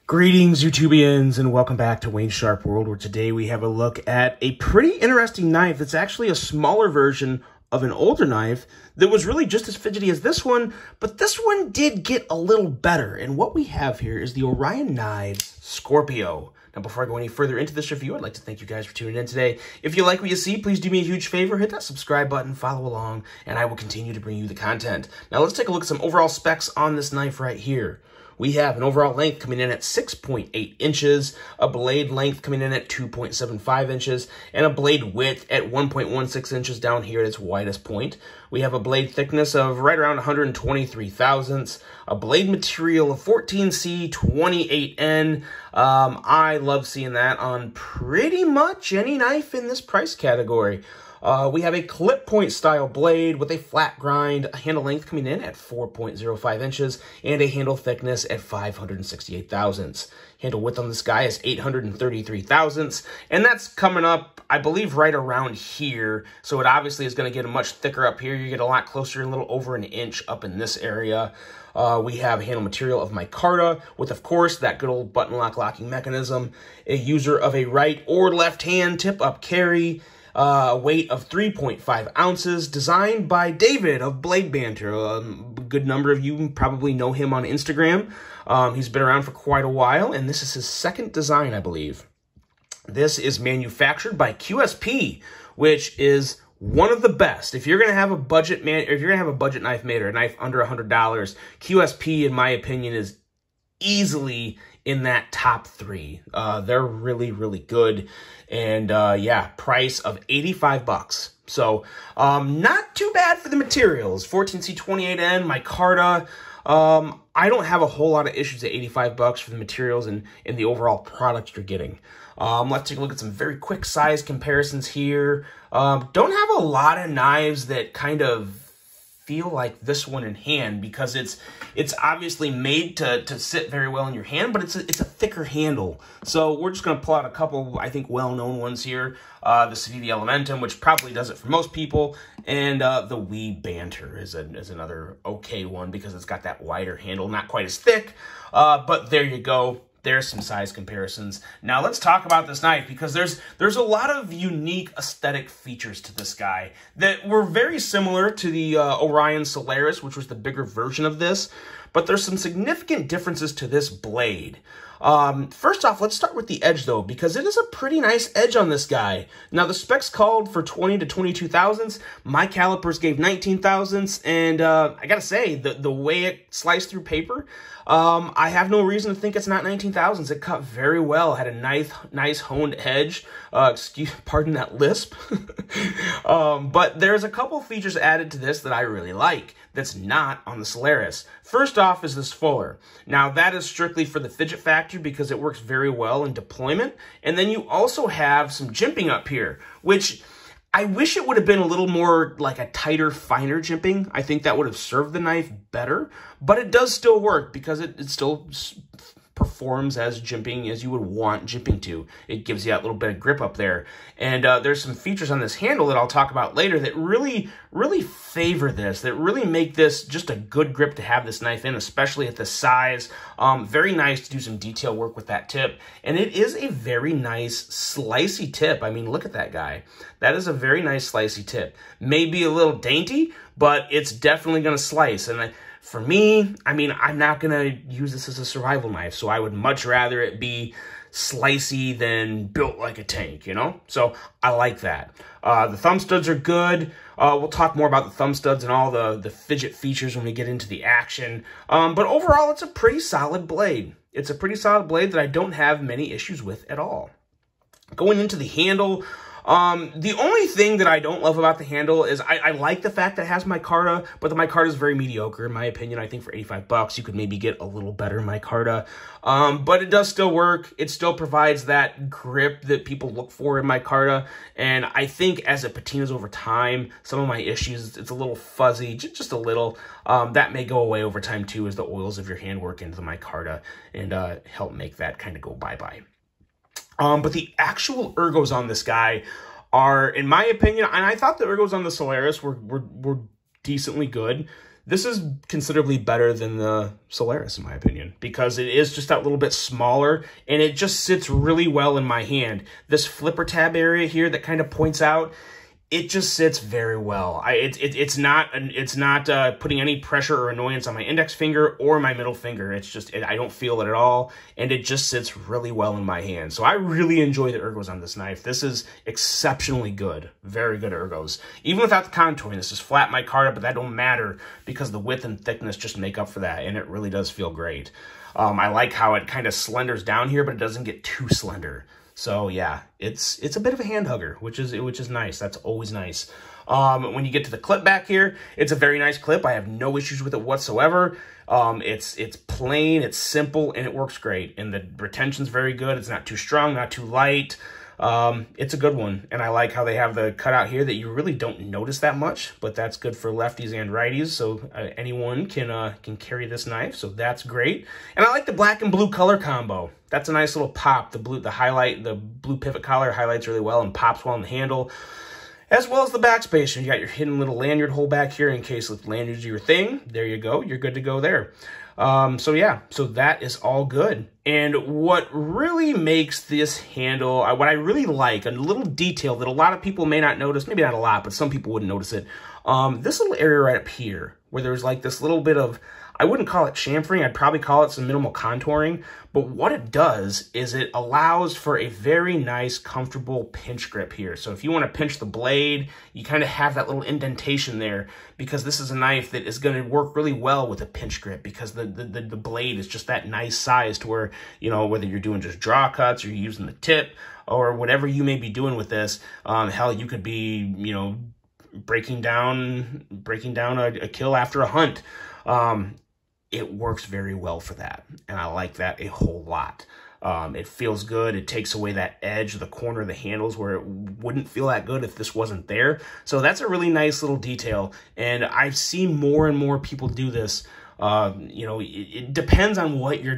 Greetings, YouTubians, and welcome back to Wayne's Sharp World, where today we have a look at a pretty interesting knife that's actually a smaller version of an older knife that was really just as fidgety as this one, but this one did get a little better. And what we have here is the Orion Knives Scorpio. Now, before I go any further into this review, I'd like to thank you guys for tuning in today. If you like what you see, please do me a huge favor, hit that subscribe button, follow along, and I will continue to bring you the content. Now, let's take a look at some overall specs on this knife right here. We have an overall length coming in at 6.8 inches, a blade length coming in at 2.75 inches, and a blade width at 1.16 inches down here at its widest point. We have a blade thickness of right around 123 thousandths, a blade material of 14C28N. I love seeing that on pretty much any knife in this price category. We have a clip point style blade with a flat grind, a handle length coming in at 4.05 inches, and a handle thickness at 568 thousandths. Handle width on this guy is 833 thousandths, and that's coming up, I believe, right around here. So it obviously is going to get much thicker up here. You get a lot closer, a little over an inch up in this area. We have handle material of micarta with, of course, that good old button lock locking mechanism, a user of a right or left hand tip-up carry, a weight of 3.5 ounces, designed by David of Blade Banter. A good number of you probably know him on Instagram. He's been around for quite a while, and this is his second design, I believe. This is manufactured by QSP, which is one of the best. If you're gonna have a budget knife made, or a knife under $100, QSP, in my opinion, is easily in that top three. They're really, really good. And yeah, price of 85 bucks. So not too bad for the materials. 14C28N, micarta. I don't have a whole lot of issues at 85 bucks for the materials and the overall product you're getting. Let's take a look at some very quick size comparisons here. Don't have a lot of knives that kind of feel like this one in hand, because it's obviously made to sit very well in your hand, but it's a thicker handle. So we're just going to pull out a couple, I think, well-known ones here. The Civivi Elementum, which probably does it for most people, and the Wee Banter is another okay one because it's got that wider handle, not quite as thick, but there you go. There's some size comparisons. Now let's talk about this knife, because there's a lot of unique aesthetic features to this guy that were very similar to the Orion Solaris, which was the bigger version of this, but there's some significant differences to this blade. First off, let's start with the edge though, because it is a pretty nice edge on this guy. Now the specs called for 20 to 22 thousandths. My calipers gave 19 thousandths, and I gotta say, the way it sliced through paper, I have no reason to think it's not 19 thousandths. It cut very well, had a nice honed edge. Pardon that lisp. But there's a couple features added to this that I really like that's not on the Solaris. First off is this fuller. Now that is strictly for the Fidget factory because it works very well in deployment. And then you also have some jimping up here, which I wish it would have been a little more like a tighter, finer jimping. I think that would have served the knife better, but it does still work because it still performs as jimping as you would want jimping to. It gives you that little bit of grip up there. And there's some features on this handle that I'll talk about later that really, really favor this, that really make this just a good grip to have this knife in, especially at this size. Very nice to do some detail work with that tip. And it is a very nice slicey tip. I mean, look at that guy. That is a very nice slicey tip. Maybe a little dainty, but it's definitely going to slice. And for me, I mean, I'm not going to use this as a survival knife, so I would much rather it be slicey than built like a tank, you know? So I like that. The thumb studs are good. We'll talk more about the thumb studs and all the Fidget features when we get into the action. But overall, it's a pretty solid blade. It's a pretty solid blade that I don't have many issues with at all. Going into the handle, the only thing that I don't love about the handle is I like the fact that it has micarta, but the micarta is very mediocre in my opinion. I think for 85 bucks, you could maybe get a little better micarta. But it does still work. It still provides that grip that people look for in micarta. And I think as it patinas over time, some of my issues, it's a little fuzzy, just a little. That may go away over time too as the oils of your hand work into the micarta and help make that kind of go bye-bye. But the actual ergos on this guy are, in my opinion, and I thought the ergos on the Solaris were decently good. This is considerably better than the Solaris, in my opinion, because it is just that little bit smaller, and it just sits really well in my hand. This flipper tab area here that kind of points out, it just sits very well. It's not putting any pressure or annoyance on my index finger or my middle finger. It's just, I don't feel it at all, and it just sits really well in my hand. So I really enjoy the ergos on this knife. This is exceptionally good. Very good ergos. Even without the contouring, this is flat my card up, but that don't matter because the width and thickness just make up for that, and it really does feel great. I like how it kind of slenders down here, but it doesn't get too slender. So yeah, it's a bit of a hand hugger, which is nice. That's always nice. When you get to the clip back here, it's a very nice clip. I have no issues with it whatsoever. It's plain, it's simple, and it works great. And the retention's very good. It's not too strong, not too light. It's a good one. And I like how they have the cutout here that you really don't notice that much, but that's good for lefties and righties. So anyone can carry this knife. So that's great. And I like the black and blue color combo. That's a nice little pop. The blue pivot collar highlights really well and pops well in the handle, as well as the backspacer. You got your hidden little lanyard hole back here in case the lanyard's your thing. There you go. You're good to go there. So yeah, so that is all good. And what really makes this handle, what I really like, a little detail that a lot of people may not notice, maybe not a lot, but some people wouldn't notice it. This little area right up here, where there's like this little bit of, I wouldn't call it chamfering, I'd probably call it some minimal contouring, but what it does is it allows for a very nice, comfortable pinch grip here. So if you want to pinch the blade, you kind of have that little indentation there, because this is a knife that is going to work really well with a pinch grip, because the blade is just that nice size to where, you know, whether you're doing just draw cuts or you're using the tip or whatever you may be doing with this, hell, you could be, you know, breaking down a kill after a hunt. It works very well for that, and I like that a whole lot. It feels good. It takes away that edge of the corner of the handles where it wouldn't feel that good if this wasn't there. So that's a really nice little detail, and I see more and more people do this. You know, it depends on what your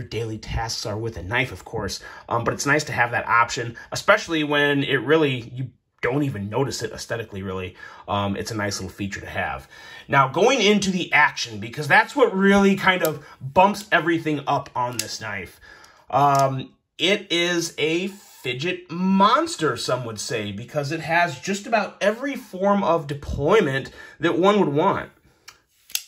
daily tasks are with a knife, of course, but it's nice to have that option, especially when it really, you don't even notice it aesthetically, really. It's a nice little feature to have. Now, going into the action, because that's what really kind of bumps everything up on this knife. It is a fidget monster, some would say, because it has just about every form of deployment that one would want.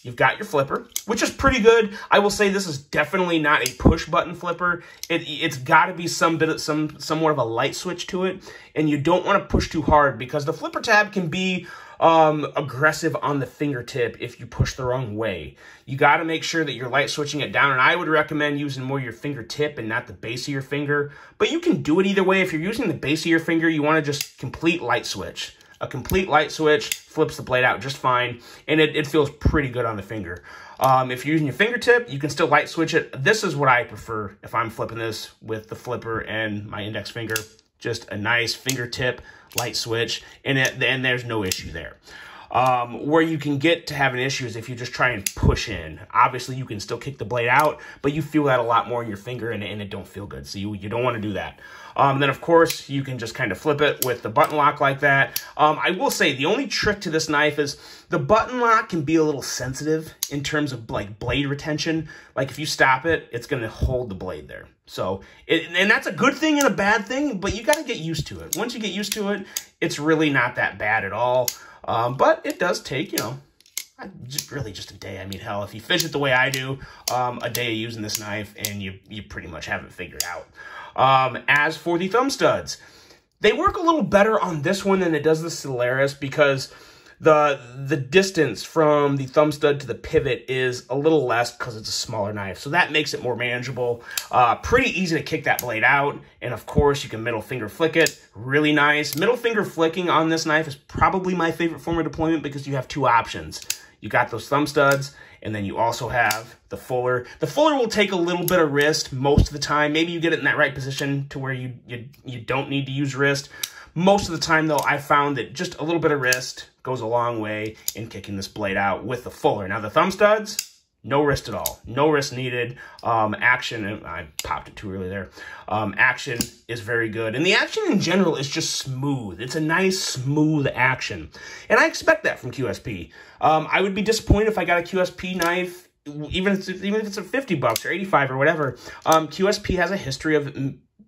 You've got your flipper, which is pretty good. I will say this is definitely not a push button flipper. It's got to be somewhat of a light switch to it, and you don't want to push too hard because the flipper tab can be aggressive on the fingertip if you push the wrong way. You got to make sure that you're light switching it down, and I would recommend using more your fingertip and not the base of your finger, but you can do it either way. If you're using the base of your finger, you want to just complete light switch. A complete light switch flips the blade out just fine, and it feels pretty good on the finger. If you're using your fingertip, you can still light switch it. This is what I prefer if I'm flipping this with the flipper and my index finger. Just a nice fingertip light switch, and there's no issue there. Where you can get to have an issue is if you just try and push in. Obviously, you can still kick the blade out, but you feel that a lot more in your finger, and it don't feel good. So you don't want to do that. Then, of course, you can just kind of flip it with the button lock like that. I will say the only trick to this knife is the button lock can be a little sensitive in terms of like blade retention. Like if you stop it, it's going to hold the blade there. So, and that's a good thing and a bad thing, but you got to get used to it. Once you get used to it, it's really not that bad at all. But it does take, you know, really just a day. I mean, hell, if you fidget the way I do, a day of using this knife and you pretty much have it figured out. As for the thumb studs, they work a little better on this one than it does the Solaris because the distance from the thumb stud to the pivot is a little less because it's a smaller knife. So that makes it more manageable. Pretty easy to kick that blade out. And of course, you can middle finger flick it. Really nice. Middle finger flicking on this knife is probably my favorite form of deployment because you have two options. You got those thumb studs, and then you also have the fuller. The fuller will take a little bit of wrist most of the time. Maybe you get it in that right position to where you don't need to use wrist. Most of the time, though, I found that just a little bit of wrist goes a long way in kicking this blade out with the fuller. Now, the thumb studs, No wrist at all. No wrist needed. Action, and I popped it too early there. Action is very good. And the action in general is just smooth. It's a nice, smooth action. And I expect that from QSP. I would be disappointed if I got a QSP knife, even if it's a $50 or 85 or whatever. QSP has a history of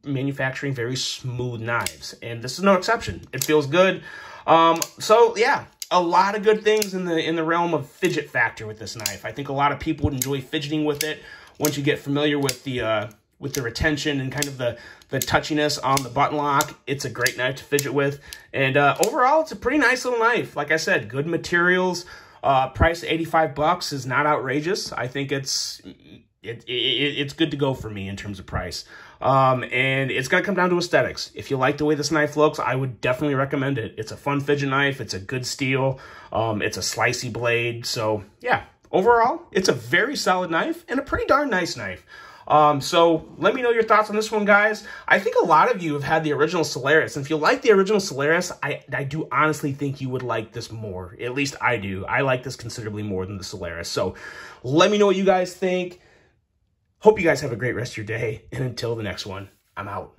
manufacturing very smooth knives, and this is no exception. It feels good. So yeah, a lot of good things in the realm of fidget factor with this knife. I think a lot of people would enjoy fidgeting with it once you get familiar with the retention and kind of the touchiness on the button lock. It's a great knife to fidget with, and overall, it's a pretty nice little knife. Like I said, good materials. Price $85 is not outrageous. I think it's good to go for me in terms of price. And it's going to come down to aesthetics. If you like the way this knife looks, I would definitely recommend it. It's a fun fidget knife. It's a good steel. It's a slicey blade. So yeah, overall, it's a very solid knife and a pretty darn nice knife. So let me know your thoughts on this one, guys. I think a lot of you have had the original Solaris, and if you like the original Solaris, I do honestly think you would like this more. At least I do. I like this considerably more than the Solaris. So let me know what you guys think. Hope you guys have a great rest of your day, and until the next one, I'm out.